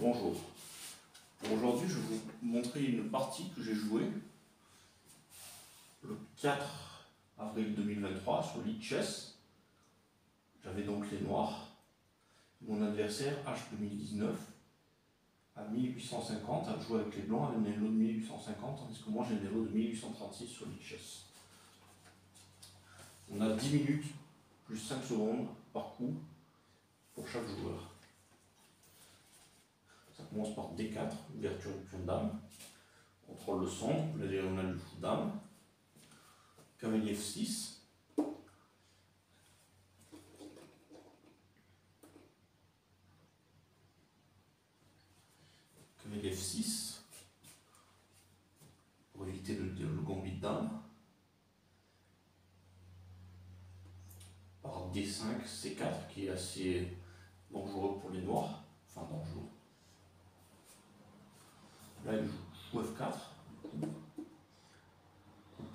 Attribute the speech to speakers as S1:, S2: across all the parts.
S1: Bonjour. Aujourd'hui, je vais vous montrer une partie que j'ai jouée le 4 avril 2023 sur Lichess. J'avais donc les noirs. Mon adversaire, H2019, à 1850, a joué avec les blancs avec un elo de 1850, tandis que moi j'ai un elo de 1836 sur Lichess. On a 10 minutes plus 5 secondes par coup pour chaque joueur. Ça commence par D4, ouverture du pion dame, contrôle le centre, la diagonale du fou dame, cavalier F6, cavalier F6, pour éviter le gambit de dame, par D5, C4, qui est assez dangereux pour les noirs, enfin dangereux. Là, il joue fou F4,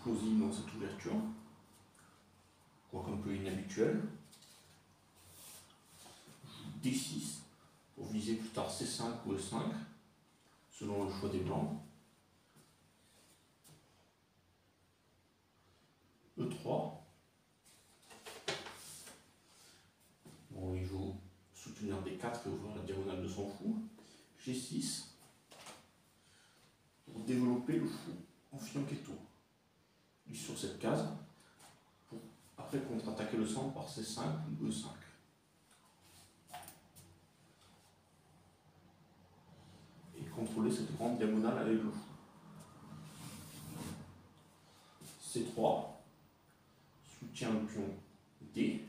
S1: plausible dans cette ouverture, quoique un peu inhabituel. D6 pour viser plus tard C5 ou E5, selon le choix des blancs. E3. Bon, il joue soutenir D4 et ouvrir la diagonale de son fou. G6 pour développer le fou en fianchetto. Il est sur cette case pour après contre-attaquer le centre par C5 ou E5. Et contrôler cette grande diagonale avec le fou. C3 soutient le pion D.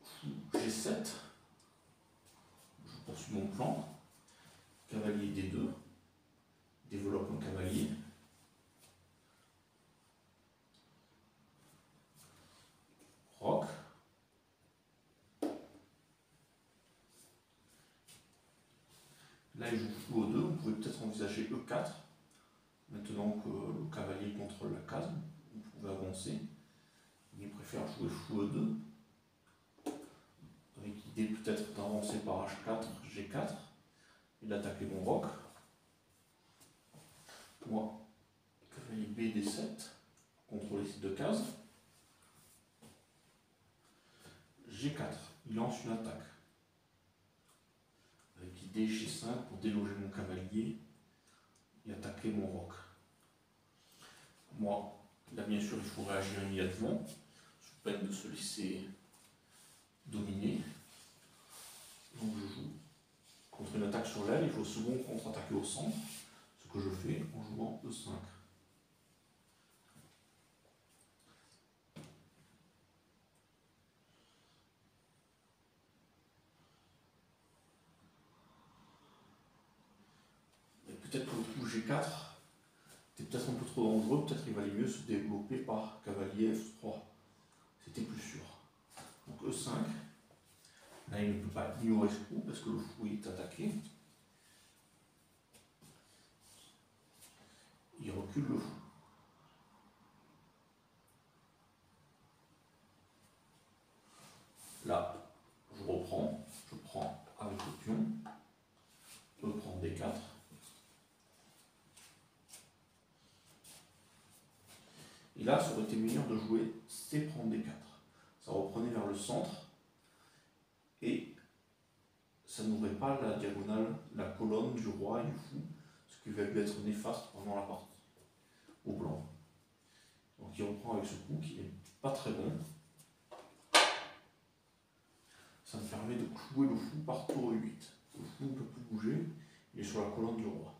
S1: Fou G7. Je poursuis mon plan. Cavalier D2. Développe un cavalier. Roc. Là, il joue fou E2. Vous pouvez peut-être envisager E4. Maintenant que le cavalier contrôle la case, vous pouvez avancer. Il préfère jouer fou E2. Avec l'idée peut-être d'avancer par H4, G4 et d'attaquer mon roc. Moi, cavalier B, D7, contrôler ces deux cases. G4, il lance une attaque. Avec l'idée G5 pour déloger mon cavalier et attaquer mon roc. Moi, là bien sûr il faut réagir immédiatement, sous peine de se laisser dominer. Donc je joue contre une attaque sur l'aile, il faut second contre-attaquer au centre, ce que je fais en jouant E5. Peut-être que le coup G4 était peut-être un peu trop dangereux, peut-être il valait mieux se développer par cavalier F3. C'était plus sûr. Donc E5. Là, il ne peut pas ignorer ce coup parce que le fou est attaqué. Il recule le fou. Là, je reprends. Je prends avec le pion. Je prends D4. Et là, ça aurait été meilleur de jouer C prend D4. Ça reprenait vers le centre. Et ça n'ouvrait pas la diagonale, la colonne du roi et du fou, ce qui va être néfaste pendant la partie au blanc. Donc il reprend avec ce coup qui n'est pas très bon. Ça me permet de clouer le fou par tour 8. Le fou ne peut plus bouger, il est sur la colonne du roi.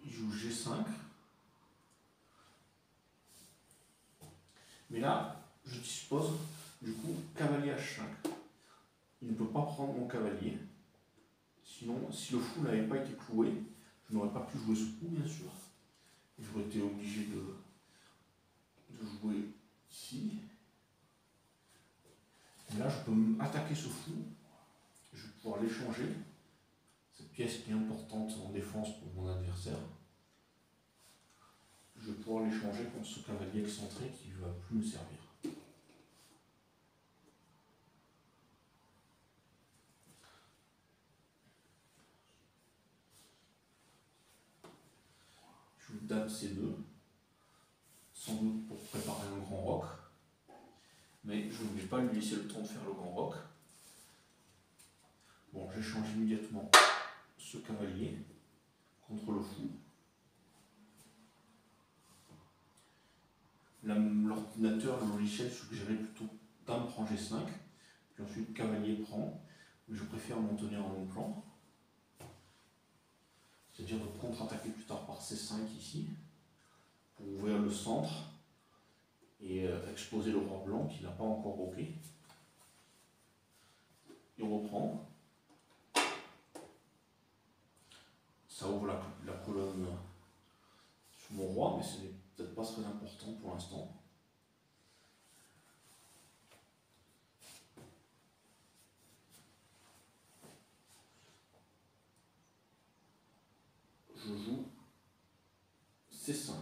S1: Il joue G5. Mais là, je dispose du coup cavalier H5. Il ne peut pas prendre mon cavalier. Sinon, si le fou n'avait pas été cloué, je n'aurais pas pu jouer ce coup, bien sûr. Et j'aurais été obligé de jouer ici. Et là, je peux attaquer ce fou. Je vais pouvoir l'échanger. Cette pièce pièce qui est importante en défense pour mon adversaire. Je vais pouvoir l'échanger contre ce cavalier excentré qui ne va plus me servir. Je joue dame C2, sans doute pour préparer un grand roc, mais je ne vais pas lui laisser le temps de faire le grand roc. Bon, j'échange immédiatement ce cavalier contre le fou. L'ordinateur, le logiciel suggérait plutôt dame prend G5, puis ensuite cavalier prend, mais je préfère m'en tenir en mon plan. C'est-à-dire de contre-attaquer plus tard par C5 ici, pour ouvrir le centre et exposer le roi blanc qui n'a pas encore roqué. Il reprend. Ça ouvre la colonne sur mon roi, mais ce n'est peut-être pas très important pour l'instant. Je joue C5.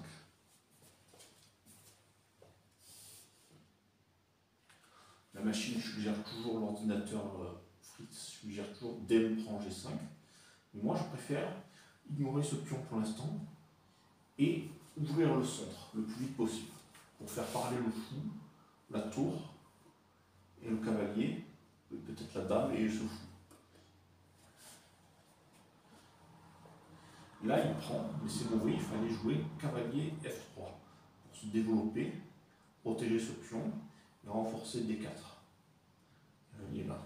S1: La machine suggère toujours, l'ordinateur Fritz suggère toujours dame prend G5. Mais moi je préfère ignorer ce pion pour l'instant et ouvrir le centre le plus vite possible pour faire parler le fou, la tour et le cavalier, peut-être la dame et ce fou. Là il prend, mais c'est mauvais, il fallait jouer cavalier F3 pour se développer, protéger ce pion et renforcer D4. Il est là.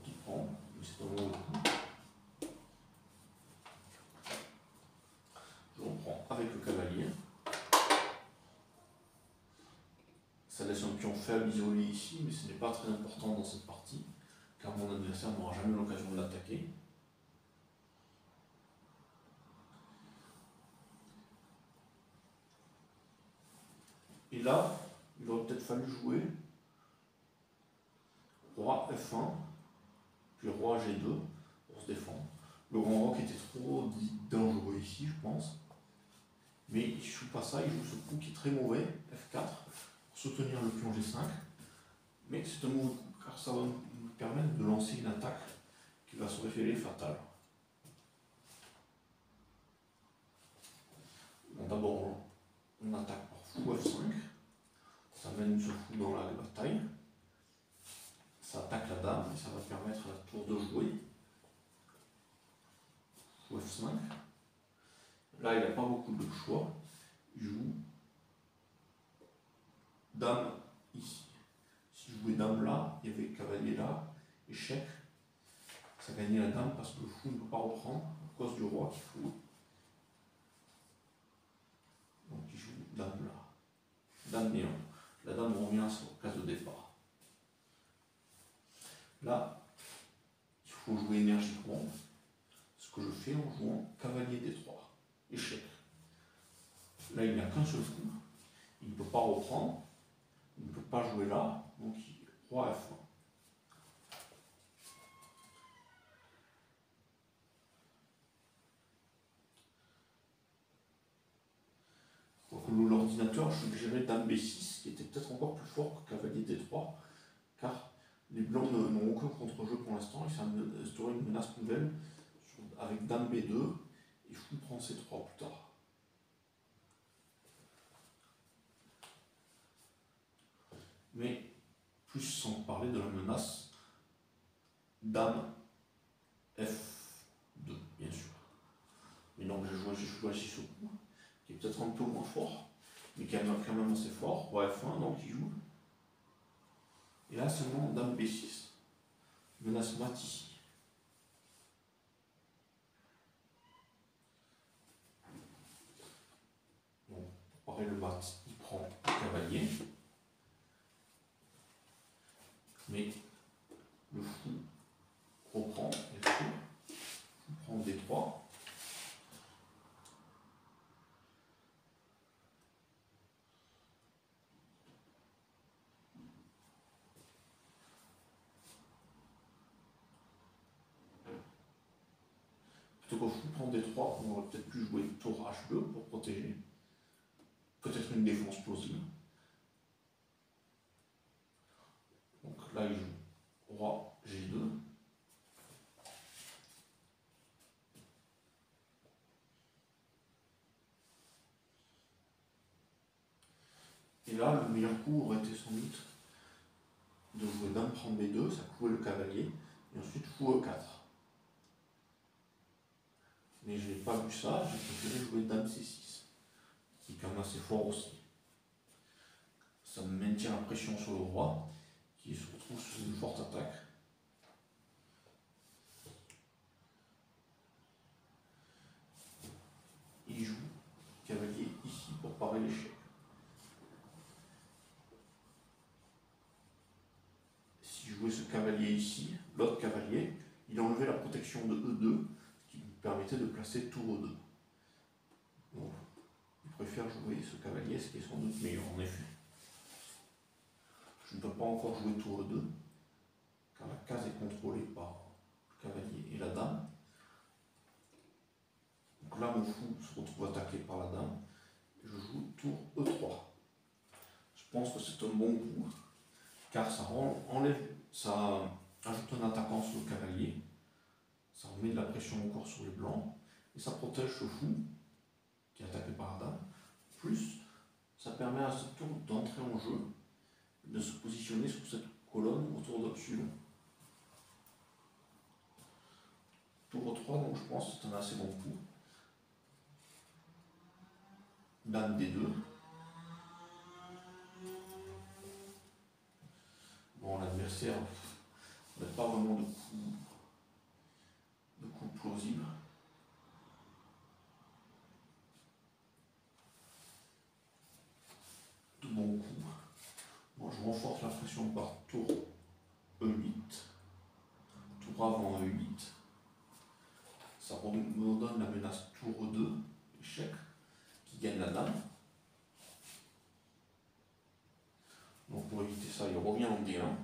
S1: Il prend, mais c'est pas mauvais coup. Je reprends avec le cavalier. Ça laisse un pion faible isolé ici, mais ce n'est pas très important dans cette partie, car mon adversaire n'aura jamais l'occasion de l'attaquer. Et là, il aurait peut-être fallu jouer roi F1, puis roi G2 pour se défendre. Le grand roc était trop dangereux ici, je pense. Mais il ne joue pas ça, il joue ce coup qui est très mauvais, F4, pour soutenir le pion G5. Mais c'est un mauvais coup, car ça va nous permettre de lancer une attaque qui va se révéler fatale. Bon, d'abord, on attaque par fou F5. Ça mène ce fou dans la bataille. Ça attaque la dame et ça va permettre à la tour de jouer. Fou F5. Là, il n'a pas beaucoup de choix. Il joue dame ici. Si je jouais dame là, il y avait cavalier là, échec. Ça gagnait la dame parce que le fou ne peut pas reprendre à cause du roi qu'il faut. Donc il joue dame là. Dame néant. La dame revient à sa case de départ. Là, il faut jouer énergiquement. Ce que je fais en jouant cavalier D3. Échec. Là, il n'y a qu'un seul coup. Il ne peut pas reprendre. Il ne peut pas jouer là. Donc, roi F1. L'ordinateur suggérait dame B6, qui était peut-être encore plus fort que cavalier D3, car les blancs n'ont aucun contre-jeu pour l'instant, et ça instaurait une menace nouvelle avec dame B2, et fou prend C3 plus tard. Mais, plus sans parler de la menace, dame F2, bien sûr. Et donc j'ai choisi ce coup, qui est peut-être un peu moins fort, mais qui est quand même assez fort. Roi F1, donc il joue. Et là seulement dame B6. Menace mat ici. Donc, pour parer le mat, il prend le cavalier. Mais le fou reprend, bien sûr. Le fou prend D3. fou prend D3, on aurait peut-être pu jouer tour H2 pour protéger. Peut-être une défense plausible. Donc là, il joue roi G2. Et là, le meilleur coup aurait été sans doute de jouer dame prend B2, ça clouait le cavalier, et ensuite fou E4. Mais je n'ai pas vu ça, j'ai préféré jouer dame C6, qui est quand même assez fort aussi. Ça me maintient la pression sur le roi, qui se retrouve sur une forte attaque. Il joue cavalier ici pour parer l'échec. Si je jouais ce cavalier ici, l'autre cavalier, il a enlevé la protection de E2, qui me permettait de placer tour E2. Donc, il préfère jouer ce cavalier, ce qui est sans doute meilleur en effet. Je ne peux pas encore jouer tour E2, car la case est contrôlée par le cavalier et la dame. Donc là, mon fou se retrouve attaqué par la dame. Je joue tour E3. Je pense que c'est un bon coup, car ça ajoute un attaquant sur le cavalier, ça remet de la pression encore sur les blancs, et ça protège ce fou qui est attaqué par la dame. Plus, ça permet à ce tour d'entrer en jeu, de se positionner sur cette colonne autour d'Opsulon. Tour 3, donc je pense que c'est un assez bon coup. Dame D2. Bon, l'adversaire n'a pas vraiment de coup plausible. De bons coups. Bon, je renforce la pression par tour E8. Tour avant E8. Ça me donne la menace tour E2, échec, qui gagne la dame. Donc pour éviter ça, il revient en D1.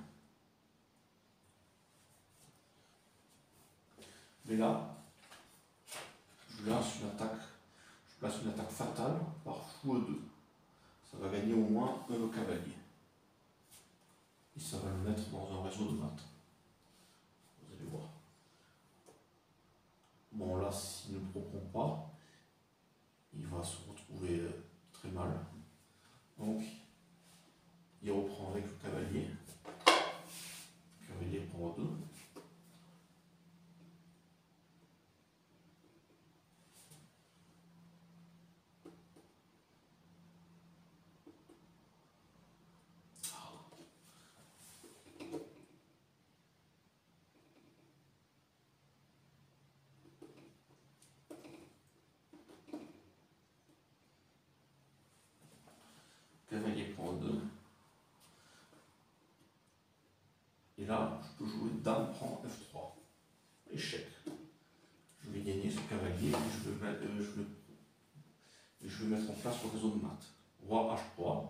S1: Mais là, je place une attaque fatale par fou E2. Ça va gagner au moins un cavalier. Et ça va le mettre dans un réseau de maths. Vous allez voir. Bon là, s'il ne propond pas, il va se retrouver très mal. Donc, il reprend avec le cavalier. Le cavalier prend E2. Cavalier prend E2. Et là, je peux jouer dame prend F3. Échec. Je vais gagner ce cavalier et je vais mettre en place le réseau de maths. Roi H3.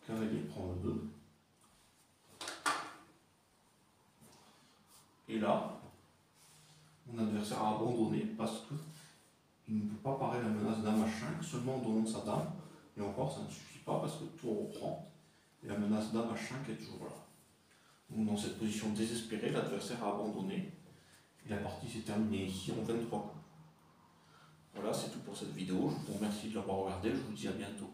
S1: Cavalier prend E2. Et là, mon adversaire a abandonné parce qu'il ne peut pas parer la menace dame H5 seulement en donnant sa dame. Et encore, ça ne suffit pas parce que tout reprend. Et la menace dame H5 est toujours là. Donc dans cette position désespérée, l'adversaire a abandonné. Et la partie s'est terminée ici en 23 coups. Voilà, c'est tout pour cette vidéo. Je vous remercie de l'avoir regardé. Je vous dis à bientôt.